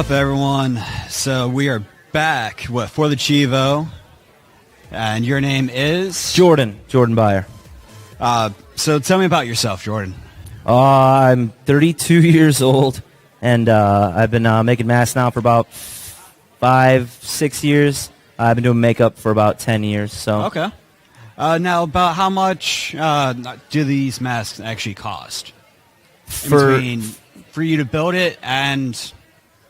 Up, everyone. So we are back for the Chivo, and your name is Jordan Byer. So tell me about yourself, Jordan. I'm 32 years old, and I've been making masks now for about 5-6 years. I've been doing makeup for about 10 years. So Okay. Now, about how much do these masks actually cost? For you to build it and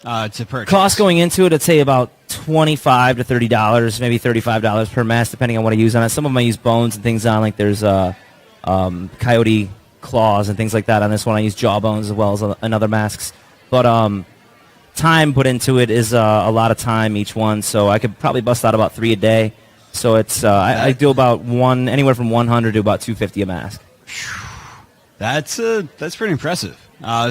to purchase. Cost going into it, I'd say about $25 to $30, maybe $35 per mask, depending on what I use on it. Some of them I use bones and things on, like there's coyote claws and things like that. On this one, I use jawbones as well as another masks. But time put into it is a lot of time each one, so I could probably bust out about 3 a day. So it's I do about anywhere from 100 to about 250 a mask. That's pretty impressive.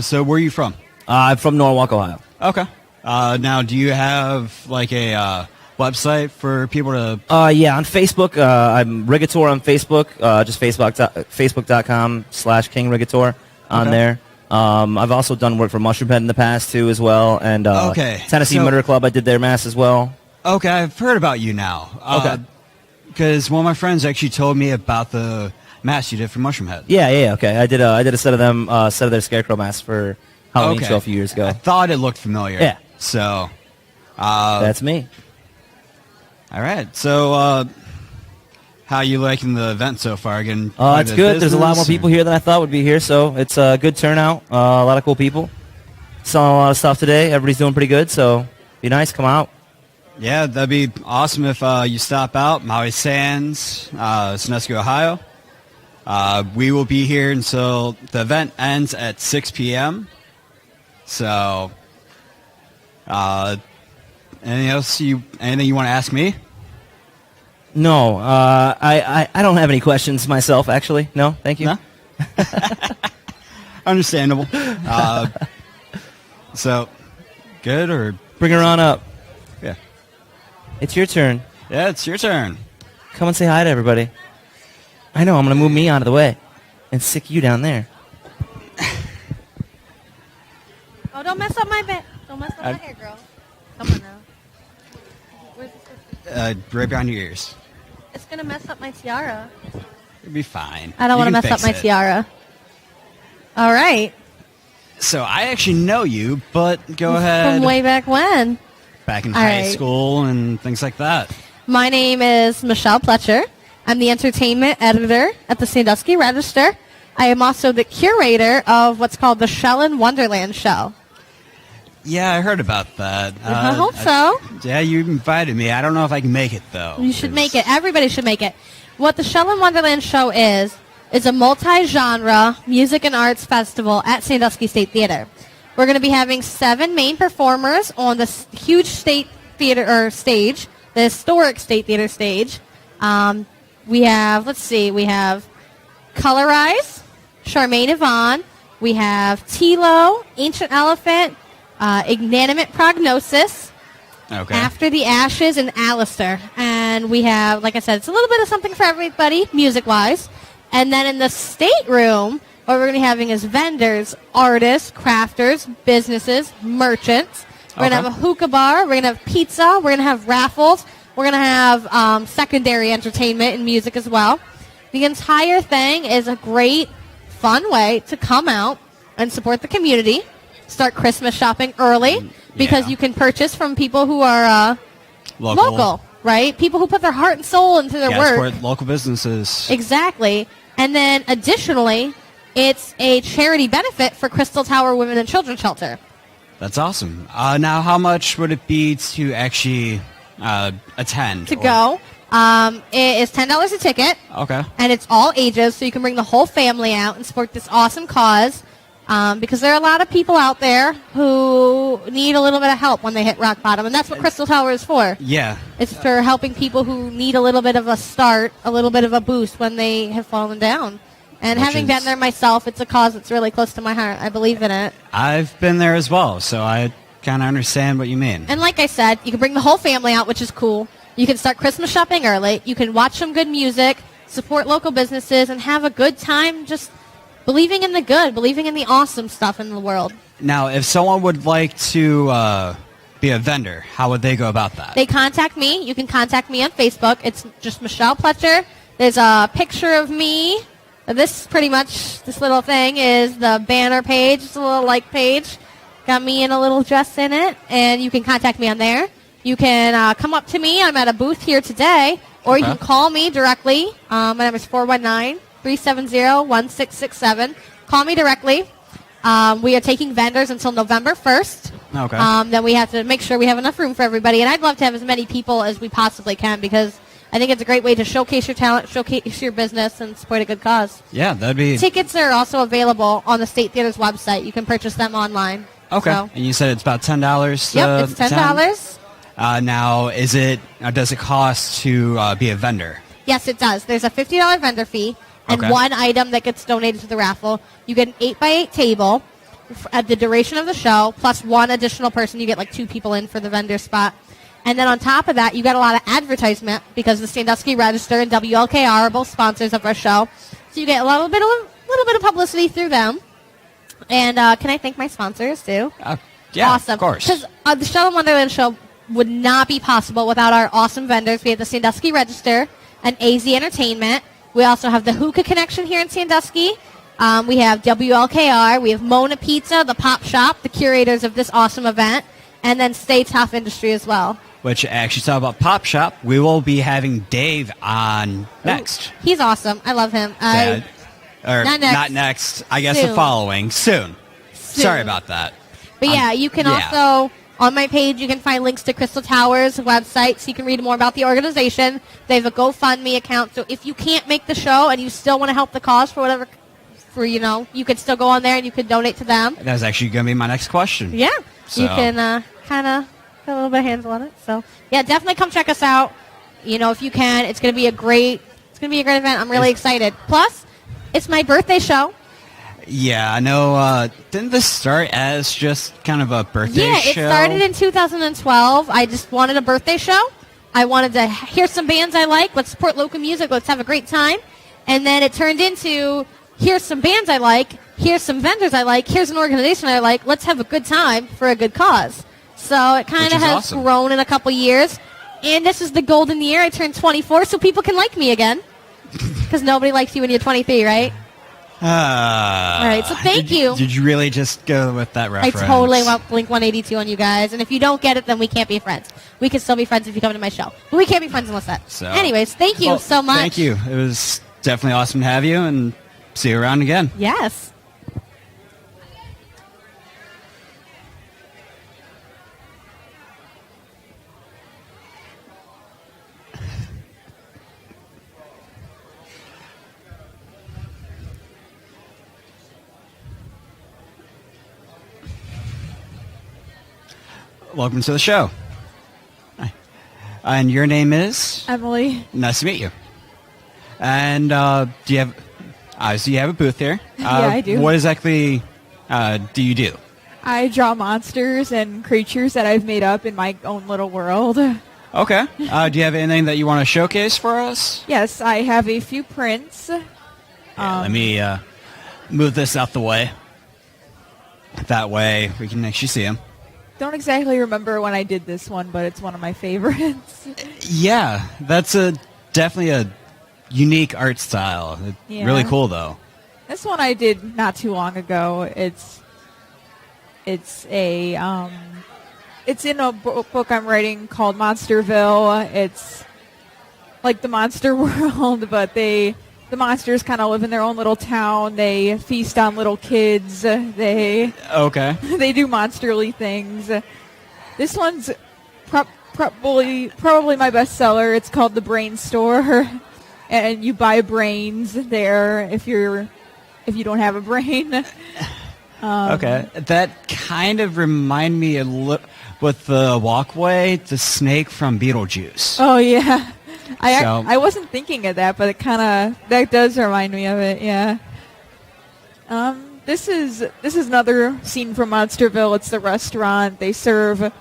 So where are you from? I'm from Norwalk, Ohio. Okay. Now, do you have like a website for people to? Yeah, on Facebook. I'm Rigator on Facebook. Just Facebook.com/KingRigator on there. I've also done work for Mushroom Head in the past too, as well, and Tennessee Murder Club. I did their mass as well. Okay, I've heard about you now. Okay. Because one of my friends actually told me about the mask you did for Mushroom Head. Yeah. Okay, I did a set of them, set of their Scarecrow masks for Halloween show a few years ago. I thought it looked familiar. Yeah. So, that's me. All right. So, how you liking the event so far? Again, it's good. There's a lot more people here than I thought would be here, so it's a good turnout. A lot of cool people. Selling a lot of stuff today. Everybody's doing pretty good, so be nice. Come out. Yeah, that'd be awesome if you stop out. Maui Sands, Sandusky, Ohio. We will be here until the event ends at 6 p.m. So, anything you want to ask me? No, I don't have any questions myself, actually. No, thank you. No? Understandable. So, good or? Bring her on up. Yeah. It's your turn. Yeah, it's your turn. Come and say hi to everybody. I know, I'm going to move me out of the way and stick you down there. Oh, don't mess up my bed. Don't mess up my hair, girl. Come on now. Where's this? Right behind your ears. It's going to mess up my tiara. It'll be fine. I don't want to mess up my tiara. All right. So I actually know you, but go ahead. From way back when? Back in high school and things like that. My name is Michelle Pletcher. I'm the entertainment editor at the Sandusky Register. I am also the curator of what's called the Chelle and Wonderland show. Yeah, I heard about that. I hope so. Yeah, you invited me. I don't know if I can make it, though. You should make it. Everybody should make it. What the Chelle and Wonderland show is a multi-genre music and arts festival at Sandusky State Theater. We're going to be having 7 main performers on the huge state theater stage, the historic State Theater stage. We have Color Eyes, Charmaine Yvonne. We have Tilo, Ancient Elephant, Inanimate Prognosis, After the Ashes, and Alistair. And we have, like I said, it's a little bit of something for everybody, music-wise. And then in the stateroom, what we're going to be having is vendors, artists, crafters, businesses, merchants. We're going to have a hookah bar. We're going to have pizza. We're going to have raffles. We're going to have secondary entertainment and music as well. The entire thing is a great, fun way to come out and support the community. Start Christmas shopping early because you can purchase from people who are local, right? People who put their heart and soul into their work. Support local businesses. Exactly. And then additionally, it's a charity benefit for Crystal Tower Women and Children's Shelter. That's awesome. Now, how much would it be to actually attend? To go. It is $10 a ticket. Okay. And it's all ages, so you can bring the whole family out and support this awesome cause. Because there are a lot of people out there who need a little bit of help when they hit rock bottom, and that's what Crystal Tower is for. Yeah. It's for helping people who need a little bit of a start, a little bit of a boost when they have fallen down. And having been there myself, it's a cause that's really close to my heart. I believe in it. I've been there as well, so I kind of understand what you mean. And like I said, you can bring the whole family out, which is cool. You can start Christmas shopping early. You can watch some good music, support local businesses, and have a good time just believing in the good, believing in the awesome stuff in the world. Now, if someone would like to be a vendor, how would they go about that? They contact me. You can contact me on Facebook. It's just Michelle Pletcher. There's a picture of me. This little thing is the banner page. It's a little like page. Got me in a little dress in it, and you can contact me on there. You can come up to me. I'm at a booth here today, or you can call me directly. My number is 419-370-1667. Call me directly. We are taking vendors until November 1st. Okay. Then we have to make sure we have enough room for everybody, and I'd love to have as many people as we possibly can because I think it's a great way to showcase your talent, showcase your business, and support a good cause. Yeah, that'd be... Tickets are also available on the State Theater's website. You can purchase them online. Okay. So. And you said it's about $10? Yep, it's $10. Now, does it cost to be a vendor? Yes, it does. There's a $50 vendor fee and one item that gets donated to the raffle. You get an 8x8 table at the duration of the show, plus one additional person. You get like 2 people in for the vendor spot. And then on top of that, you get a lot of advertisement because the Sandusky Register and WLKR are both sponsors of our show. So you get a little bit of publicity through them. And can I thank my sponsors too? Yeah, awesome. Of course. Because the Shell and Wonderland show would not be possible without our awesome vendors. We have the Sandusky Register and AZ Entertainment. We also have the Hookah Connection here in Sandusky. We have WLKR. We have Mona Pizza, the Pop Shop, the curators of this awesome event, and then Stay Tough Industry as well. Which actually talk about Pop Shop. We will be having Dave on next. He's awesome. I love him. Not next. I guess Soon. the following. Soon. Sorry about that. But yeah, you can also, on my page, you can find links to Crystal Towers website so you can read more about the organization. They have a GoFundMe account. So if you can't make the show and you still want to help the cause for whatever, you could still go on there and you could donate to them. That was actually going to be my next question. Yeah. So. You can kind of put a little bit of handle on it. So yeah, definitely come check us out. If you can, it's going to be a great event. I'm really excited. Plus, it's my birthday show. Yeah, I know. Didn't this start as just kind of a birthday show? Yeah, it started in 2012. I just wanted a birthday show. I wanted to hear some bands I like. Let's support local music. Let's have a great time. And then it turned into, here's some bands I like. Here's some vendors I like. Here's an organization I like. Let's have a good time for a good cause. So it kind of has grown in a couple years. And this is the golden year. I turned 24 so people can like me again. Because nobody likes you when you're 23, right? All right, so thank you. Did you really just go with that reference? I totally went Blink 182 on you guys. And if you don't get it, then we can't be friends. We can still be friends if you come to my show. But we can't be friends unless that. So, anyways, thank you so much. Thank you. It was definitely awesome to have you, and see you around again. Yes. Welcome to the show. Hi. And your name is? Emily. Nice to meet you. And do you have a booth here? Yeah, I do. What exactly do you do? I draw monsters and creatures that I've made up in my own little world. Okay. Do you have anything that you want to showcase for us? Yes, I have a few prints. Yeah, let me move this out the way. That way we can actually see them. Don't exactly remember when I did this one, but it's one of my favorites. Yeah, that's definitely a unique art style. Yeah. Really cool, though. This one I did not too long ago. It's in a book I'm writing called Monsterville. It's like the monster world, but the monsters kind of live in their own little town. They feast on little kids. They do monsterly things. This one's probably my bestseller. It's called The Brain Store, and you buy brains there if you don't have a brain. Okay, that kind of remind me a little with the walkway, the snake from Beetlejuice. Oh yeah. I wasn't thinking of that, but that does remind me of it. Yeah. This is another scene from Monsterville. It's the restaurant. They serve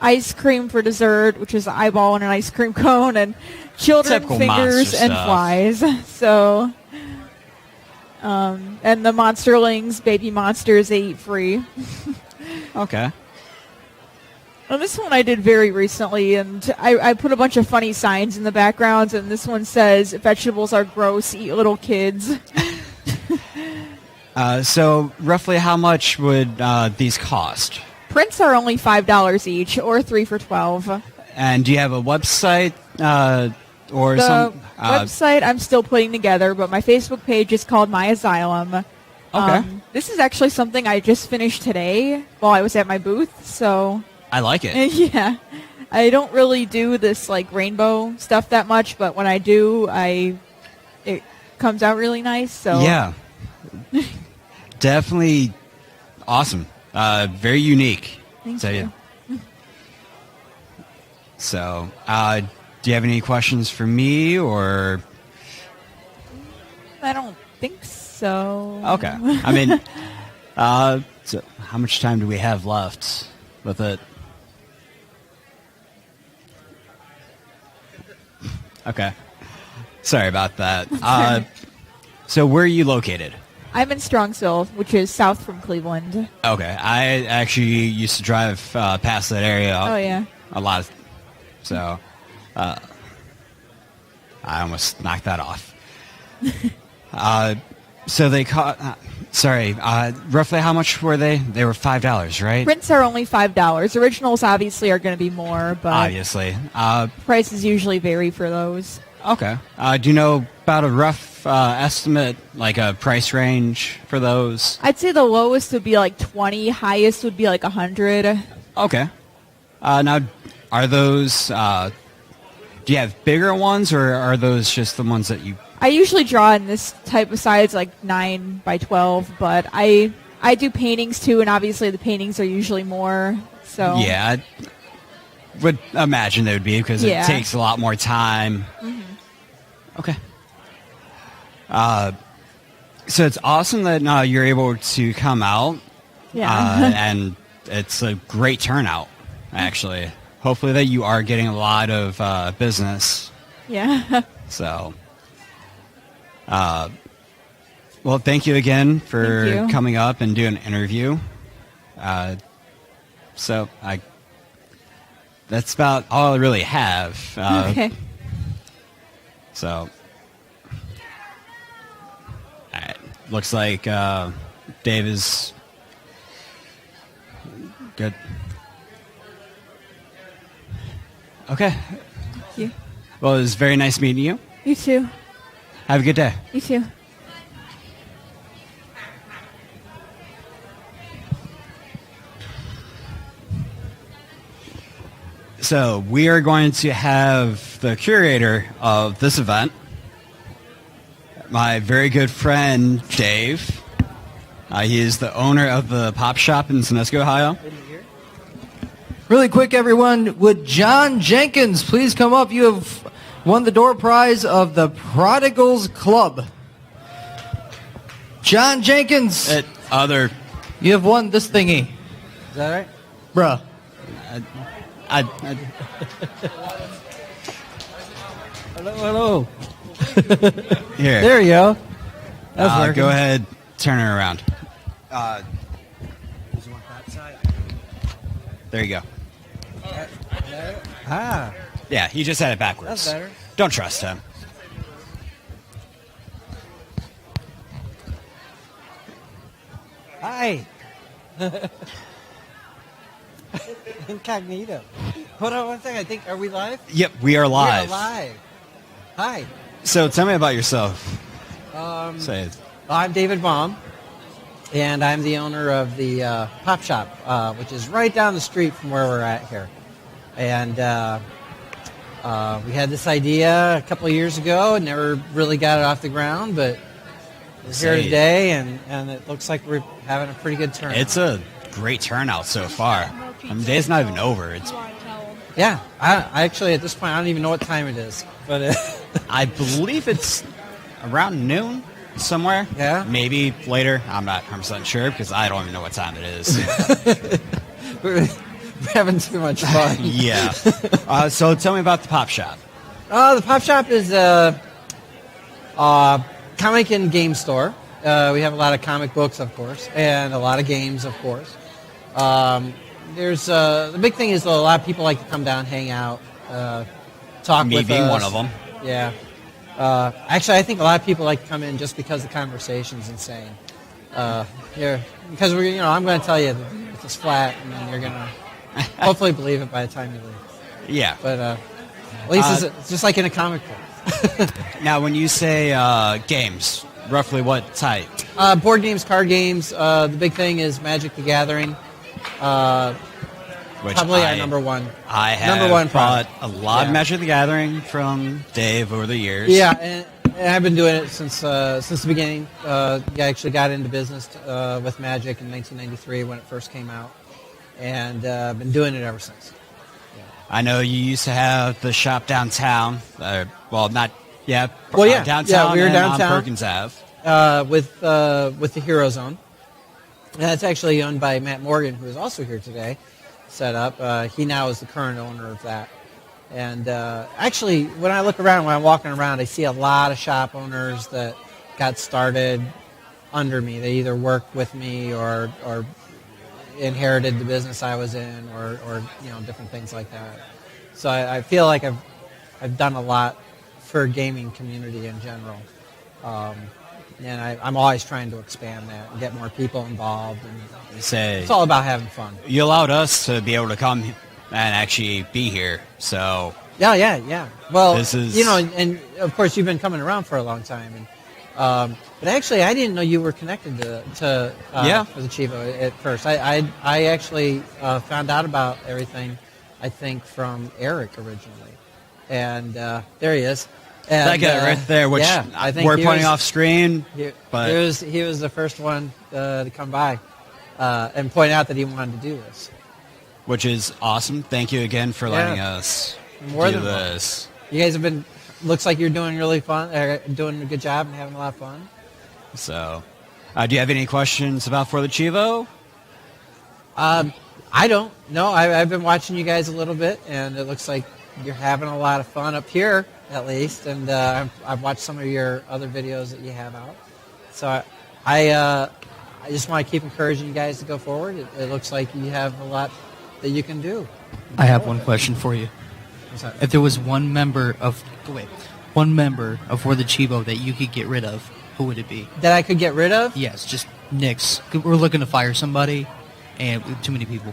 ice cream for dessert, which is an eyeball and an ice cream cone, and children Typical fingers monster and stuff. flies. So, and the monsterlings, baby monsters, they eat free. Okay. Well, this one I did very recently, and I put a bunch of funny signs in the background, and this one says, vegetables are gross, eat little kids. So roughly how much would these cost? Prints are only $5 each, or 3 for $12. And do you have a website or some website I'm still putting together, but my Facebook page is called MyAsylum. Okay. This is actually something I just finished today while I was at my booth, so... I like it. Yeah. I don't really do this, like, rainbow stuff that much, but when I do, it comes out really nice, so... Yeah. Definitely awesome. Very unique. Thank you. So, do you have any questions for me, or? I don't think so. Okay. I mean, so how much time do we have left with it? Okay. Sorry about that. So where are you located? I'm in Strongsville, which is south from Cleveland. Okay. I actually used to drive past that area. Oh, yeah. A lot. So, I almost knocked that off. So they caught. Sorry. Roughly how much were they? They were $5, right? Prints are only $5. Originals obviously are going to be more, but Obviously. Prices usually vary for those. Okay. Do you know about a rough estimate, like a price range for those? I'd say the lowest would be like 20, highest would be like 100. Okay. Now, are those? Do you have bigger ones, or are those just the ones that you? I usually draw in this type of size, like 9 by 12, but I do paintings too, and obviously the paintings are usually more. So yeah, I would imagine they would be because it takes a lot more time. Mm-hmm. Okay. So it's awesome that you're able to come out. Yeah. And it's a great turnout, actually. Hopefully that you are getting a lot of business. Yeah. So, well, thank you again for coming up and doing an interview. So that's about all I really have. Okay. So, looks like Dave is good. Okay. Thank you. Well, it was very nice meeting you. You too. Have a good day. You too. So we are going to have the curator of this event, my very good friend, Dave. He is the owner of the Pop Shop in Sandusky, Ohio. Really quick, everyone, would John Jenkins please come up? You have won the door prize of the Prodigals Club. John Jenkins. You have won this thingy. Is that right? Bruh. Hello. Here. There you go. That's working. Go ahead, turn it around. There you go. Ah. Yeah, he just had it backwards. That's better. Don't trust him. Hi. Incognito. Hold on one second. I think, are we live? Yep, we are live. We are live. Hi. So tell me about yourself. Say it. I'm David Baum, and I'm the owner of the Pop Shop, which is right down the street from where we're at here. And we had this idea a couple of years ago and never really got it off the ground, but we're here today, and it looks like we're having a pretty good turnout. It's a great turnout so far. The day's not even over. Yeah, I actually, at this point, I don't even know what time it is. But I believe it's around noon somewhere. Yeah? Maybe later. I'm not 100% sure because I don't even know what time it is. we're having too much fun. Yeah. So tell me about the Pop Shop. The Pop Shop is a comic and game store. We have a lot of comic books, of course, and a lot of games, of course. there's the big thing is a lot of people like to come down, hang out, talk Me with being us. one of them. Yeah. Actually, I think a lot of people like to come in just because the conversation's insane. Because I'm going to tell you that it's flat, and then you're going to hopefully believe it by the time you leave. Yeah. But at least it's just like in a comic book. Now, when you say games, roughly what type? Board games, card games. The big thing is Magic the Gathering. Which Probably our number one. I have number one bought product. a lot of Yeah. Magic the Gathering from Dave over the years. Yeah, and I've been doing it since the beginning. I actually got into business with Magic in 1993 when it first came out, and I've been doing it ever since. I know you used to have the shop downtown. Downtown. Yeah, we were and downtown. on Perkins Ave. With the Hero Zone. And that's actually owned by Matt Morgan, who is also here today, set up. He now is the current owner of that. And actually, when I look around, when I'm walking around, I see a lot of shop owners that got started under me. They either worked with me or inherited the business I was in or different things like that. So I feel like I've done a lot for gaming community in general. And I'm always trying to expand that and get more people involved. And it's all about having fun. You allowed us to be able to come and actually be here. So Yeah. Well, this is and of course you've been coming around for a long time. And but actually, I didn't know you were connected to for the Chivo at first. I actually found out about everything, I think, from Eric originally. And there he is. And, that guy right there, which I think we're pointing off screen. But he was the first one to come by and point out that he wanted to do this. Which is awesome. Thank you again for letting us More do than this. You guys have been. Looks like you're doing really fun. Doing a good job and having a lot of fun. So, do you have any questions about For the Chivo? I don't. No, I've been watching you guys a little bit, and it looks like you're having a lot of fun up here, at least. And I've watched some of your other videos that you have out. So I just want to keep encouraging you guys to go forward. It looks like you have a lot that you can do. I have one question for you. What's that? If there was one member of For the Chivo that you could get rid of, who would it be? That I could get rid of? Yes, just nix. We're looking to fire somebody, and we have too many people.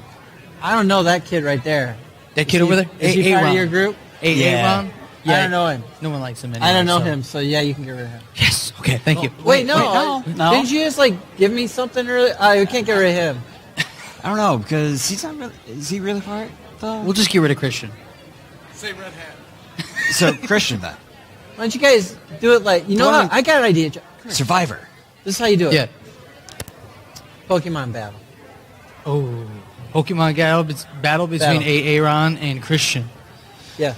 I don't know that kid right there. That kid over there? Is he part of your group? Aaron? Yeah. I don't know him. No one likes him anyway. I don't know so. him, so yeah, you can get rid of him. Yes. Okay, thank you. Wait, no. no. Didn't you just give me something earlier? We can't get rid of him. I don't know, because he's not really... Is he really part, though? We'll just get rid of Christian. Say red hat. So, Christian, then. Why don't you guys do it how? I got an idea. Survivor. This is how you do it. Yeah. Pokemon battle. Oh. Pokemon battle between Aaron and Christian. Yeah.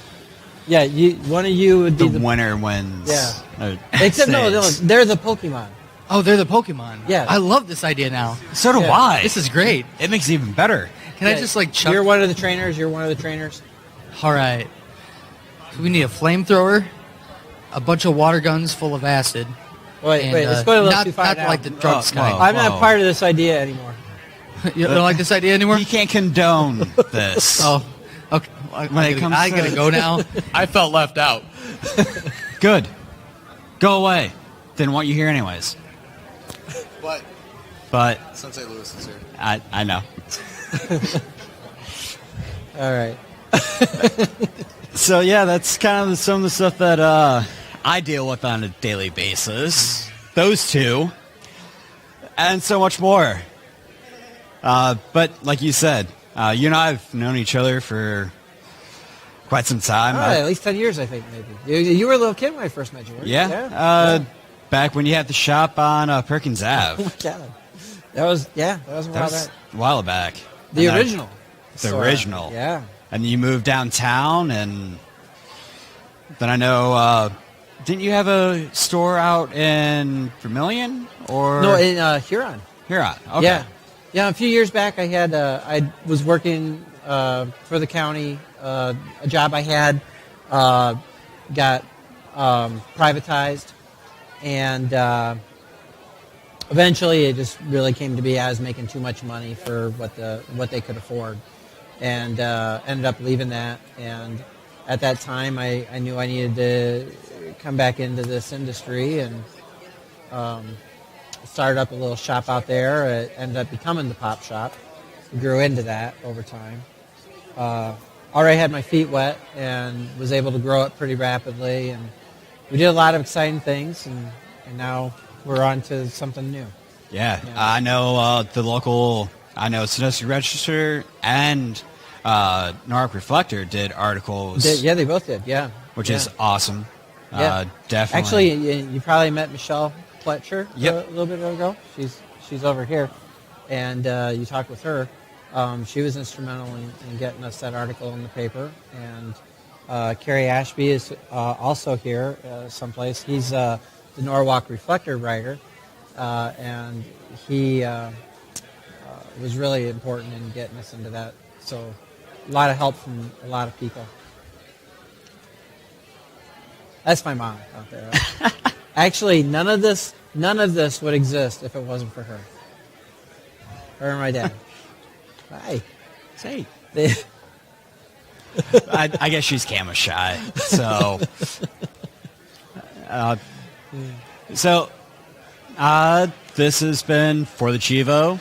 Yeah, one of you would be The winner wins. Yeah. Except no, they're the Pokemon. Oh, they're the Pokemon. Yeah. I love this idea now. So do Yeah. I. This is great. It makes it even better. Can I just chuck? You're one of the trainers. You're one of the trainers. All right. So we need a flamethrower, a bunch of water guns full of acid. Wait, and, let's go a little too far not now. like the drugs Whoa. kind. I'm not part of this idea anymore. You don't like this idea anymore? You can't condone this. Oh, okay. I gotta go now. I felt left out. Good. Go away. Didn't want you here anyways. But Sensei Lewis is here. I know. All right. So yeah, that's kind of some of the stuff that I deal with on a daily basis. Those two, and so much more. But like you said, you and I have known each other for quite some time. At least 10 years, I think, maybe. You were a little kid when I first met you, weren't you? Yeah. Back when you had the shop on Perkins Ave. Oh, my God. That was A while back. The And original. The original. Yeah. And you moved downtown, and then I know, didn't you have a store out in Vermilion? Or No, in Huron. Huron. Okay. Yeah. Yeah, a few years back I had I was working for the county. A job I had got privatized, and eventually, it just really came to be I was making too much money for what they could afford, and ended up leaving that. And at that time, I knew I needed to come back into this industry, and started up a little shop out there. It ended up becoming the Pop Shop. Grew into that over time. Already had my feet wet and was able to grow it pretty rapidly, and we did a lot of exciting things, and now we're on to something new. Yeah. I know Sandusky Register and Norwalk Reflector did articles. They both did, yeah. Which is awesome. Yeah. Definitely. Actually, you probably met Michelle Pletcher Yep. a little bit ago. She's over here, and you talked with her. She was instrumental in getting us that article in the paper. And Kerry Ashby is also here someplace. He's the Norwalk Reflector writer, and he was really important in getting us into that. So a lot of help from a lot of people. That's my mom out there. Actually, none of this would exist if it wasn't for her. Her and my dad. Hi. Say. I guess she's camera shy. So, this has been For the Chivo.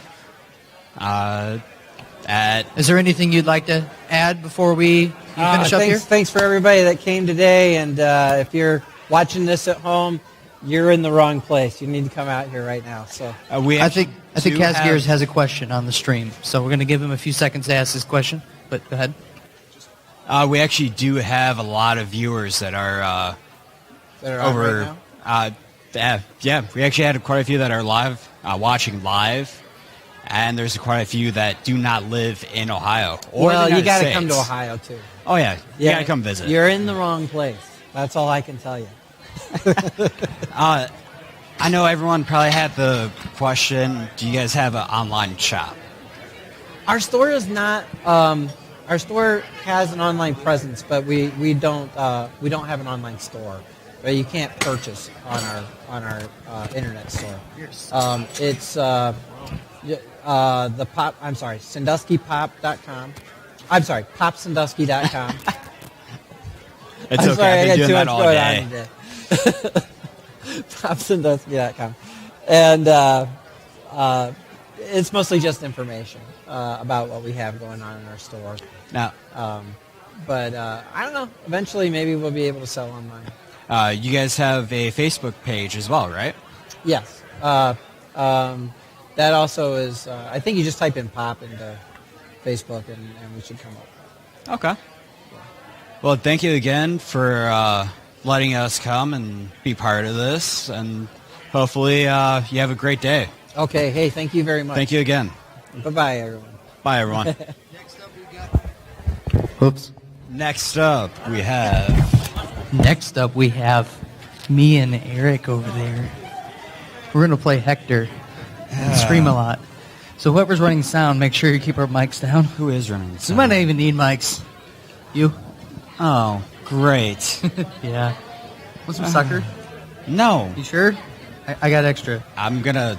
Is there anything you'd like to add before we finish up here? Thanks for everybody that came today. And if you're watching this at home, you're in the wrong place. You need to come out here right now. So I think Kazgears has a question on the stream, so we're going to give him a few seconds to ask his question. But go ahead. We actually do have a lot of viewers that are over. Right now? We actually had quite a few that are live, watching live, and there's quite a few that do not live in Ohio. You got to come to Ohio too. Oh yeah, you got to come visit. You're in the wrong place. That's all I can tell you. I know everyone probably had the question, do you guys have an online shop? Our store is not. Our store has an online presence, but we don't have an online store. But you can't purchase on our internet store. It's the pop. I'm sorry, SanduskyPop.com. I'm sorry, PopSandusky.com. It's okay. Sorry, I've been doing that all day. PopSandusky.com. And it's mostly just information about what we have going on in our store. Now, but I don't know. Eventually, maybe we'll be able to sell online. You guys have a Facebook page as well, right? Yes. That also is, I think you just type in Pop into Facebook and we should come up. Okay. Well, thank you again for letting us come and be part of this, and hopefully you have a great day. Okay. Hey, thank you very much. Thank you again. Bye-bye, everyone. Bye, everyone. Next up, we have me and Eric over there. We're going to play Hector and scream a lot. So whoever's running sound, make sure you keep our mics down. Who is running sound? We might not even need mics. You? Oh, great. Yeah. Want some sucker? No. You sure? I got extra. I'm going to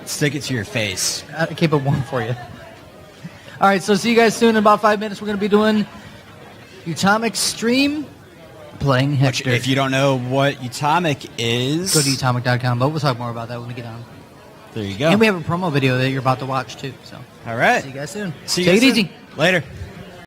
stick it to your face. I'll keep it warm for you. All right, so see you guys soon. In about 5 minutes, we're going to be doing Utomic Stream, playing Hector. Which, if you don't know what Utomic is, go to utomic.com, but we'll talk more about that when we get on. There you go. And we have a promo video that you're about to watch, too. So, all right. See you guys soon. See you Take guys it soon. easy. Later.